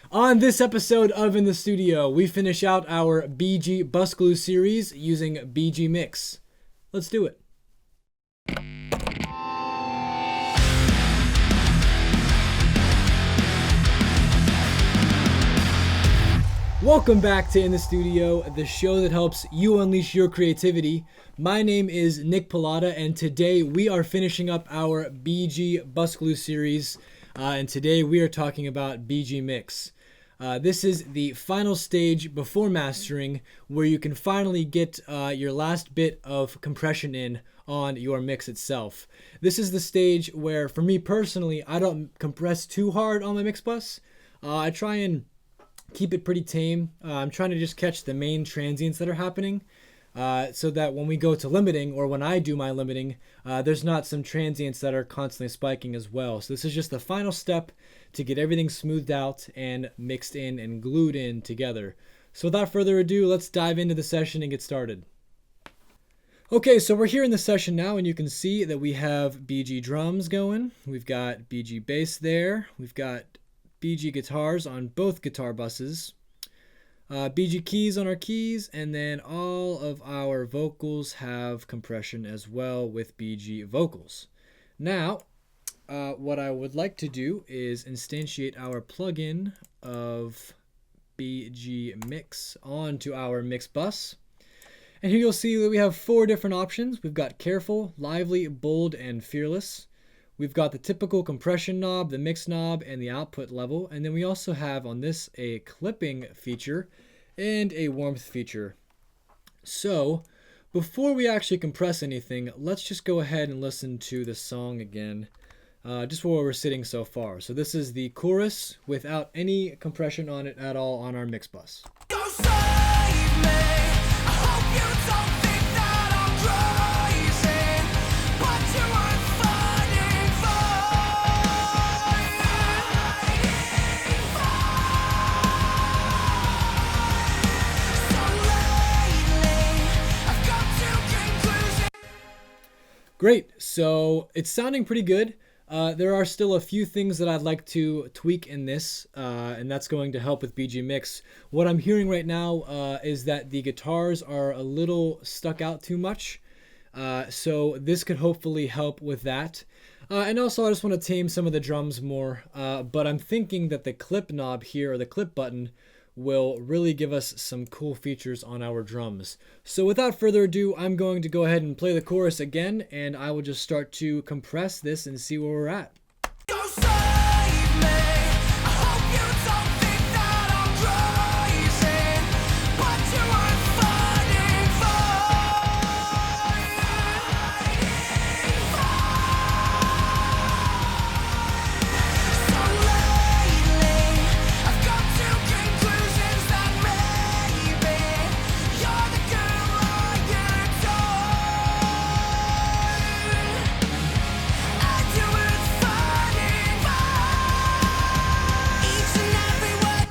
On this episode of In the Studio, we finish out our BG Bus Glue series using BG Mix. Let's do it. Welcome back to In the Studio, the show that helps you unleash your creativity. My name is Nick Pilata, and today we are finishing up our BG Bus Glue series, and today we are talking about BG Mix. This is the final stage before mastering, where you can finally get your last bit of compression in on your mix itself. This is the stage where, for me personally, I don't compress too hard on my mix bus. I try and keep it pretty tame. I'm trying to just catch the main transients that are happening, so that when we go to limiting, or when I do my limiting, there's not some transients that are constantly spiking as well. So this is just the final step to get everything smoothed out and mixed in and glued in together. So without further ado, let's dive into the session and get started. Okay, so we're here in the session now, and you can see that we have BG drums going. We've got BG bass there. We've got BG guitars on both guitar buses. BG keys on our keys, and then all of our vocals have compression as well with BG vocals. Now, what I would like to do is instantiate our plugin of BG Mix onto our mix bus. And here you'll see that we have 4 different options. We've got Careful, Lively, Bold, and Fearless. We've got the typical compression knob, the mix knob, and the output level. And then we also have on this a clipping feature and a warmth feature. So before we actually compress anything, let's just go ahead and listen to the song again, just where we're sitting so far. So this is the chorus without any compression on it at all on our mix bus. Go save me. I hope you don't think that I'm crazy, but you are fighting for. So lately, I've come to conclusion. Great, so it's sounding pretty good. There are still a few things that I'd like to tweak in this, and that's going to help with BG Mix. What I'm hearing right now is that the guitars are a little stuck out too much, so this could hopefully help with that. And also I just want to tame some of the drums more, but I'm thinking that the clip knob here, or the clip button, will really give us some cool features on our drums. So without further ado, I'm going to go ahead and play the chorus again, and I will just start to compress this and see where we're at. Go save me. I hope you don't think that I'm crazy, but you are fighting for. So lately, I've come to conclusions that maybe you're the girl I adore. And you were fighting for each and every one.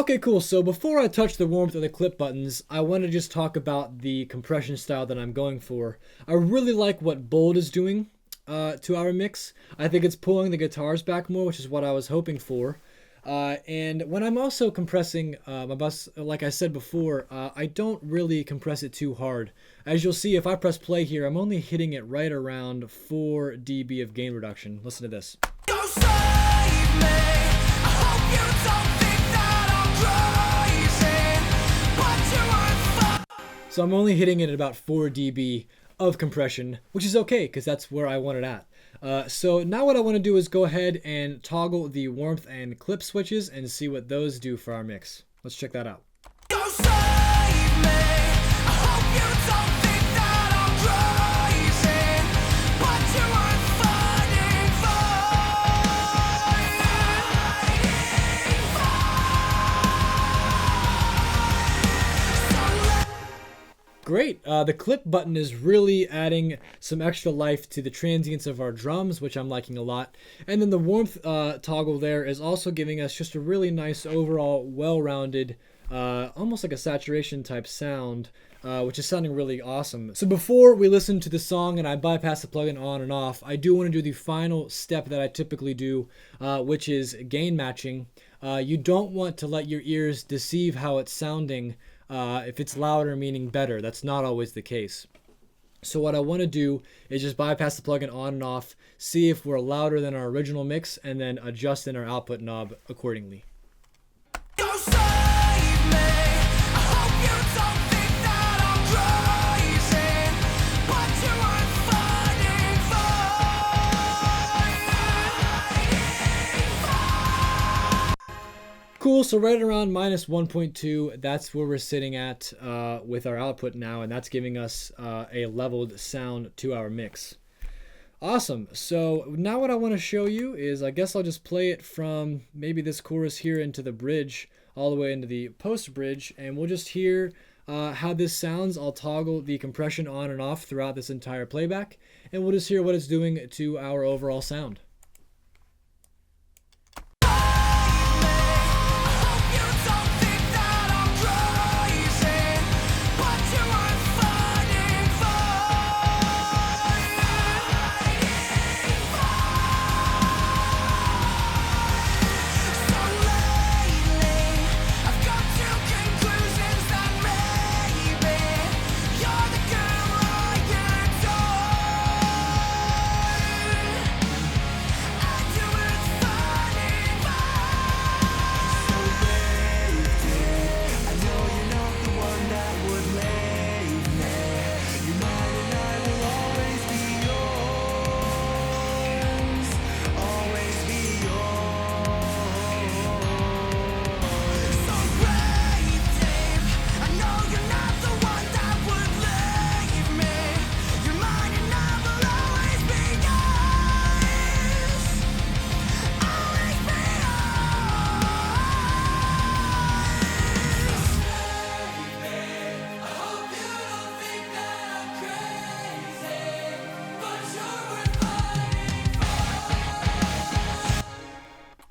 Okay, cool. So before I touch the warmth of the clip buttons, I want to just talk about the compression style that I'm going for. I really like what Bold is doing to our mix. I think it's pulling the guitars back more, which is what I was hoping for. And when I'm also compressing my bus, like I said before, I don't really compress it too hard. As you'll see, if I press play here, I'm only hitting it right around 4 dB of gain reduction. Listen to this. Go save me. I hope you don't think that I'm crazy, but you are So I'm only hitting it at about 4 dB of compression, which is okay because that's where I want it at. So now what I want to do is go ahead and toggle the warmth and clip switches and see what those do for our mix. Let's check that out. Go save me. I hope you don't think that I'm crazy, but you are fighting for. Great. The clip button is really adding some extra life to the transients of our drums, which I'm liking a lot. And then the warmth toggle there is also giving us just a really nice overall well-rounded, almost like a saturation type sound, which is sounding really awesome. So before we listen to the song and I bypass the plugin on and off, I do want to do the final step that I typically do, which is gain matching. You don't want to let your ears deceive how it's sounding. If it's louder, meaning better. That's not always the case. So what I want to do is just bypass the plugin on and off, see if we're louder than our original mix, and then adjust in our output knob accordingly. Go save me. I hope you don't think that I'm crazy, but you are fighting for. Cool, so right around minus 1.2, that's where we're sitting at with our output now, and that's giving us a leveled sound to our mix. Awesome, so now what I want to show you is, I guess I'll just play it from maybe this chorus here into the bridge, all the way into the post bridge, and we'll just hear how this sounds. I'll toggle the compression on and off throughout this entire playback, and we'll just hear what it's doing to our overall sound.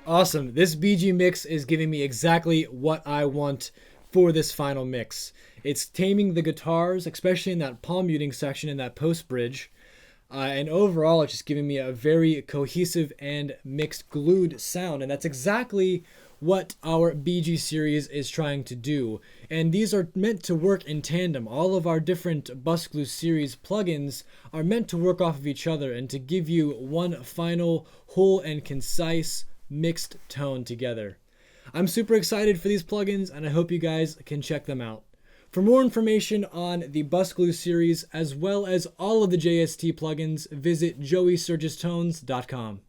Awesome. This BG mix is giving me exactly what I want for this final mix. It's taming the guitars, especially in that palm muting section in that post bridge. And overall, it's just giving me a very cohesive and mixed glued sound. And that's exactly what our BG series is trying to do. And these are meant to work in tandem. All of our different Bus Glue series plugins are meant to work off of each other and to give you one final whole and concise mixed tone together. I'm super excited for these plugins, and I hope you guys can check them out. For more information on the Bus Glue series as well as all of the JST plugins, visit joeysturgistones.com.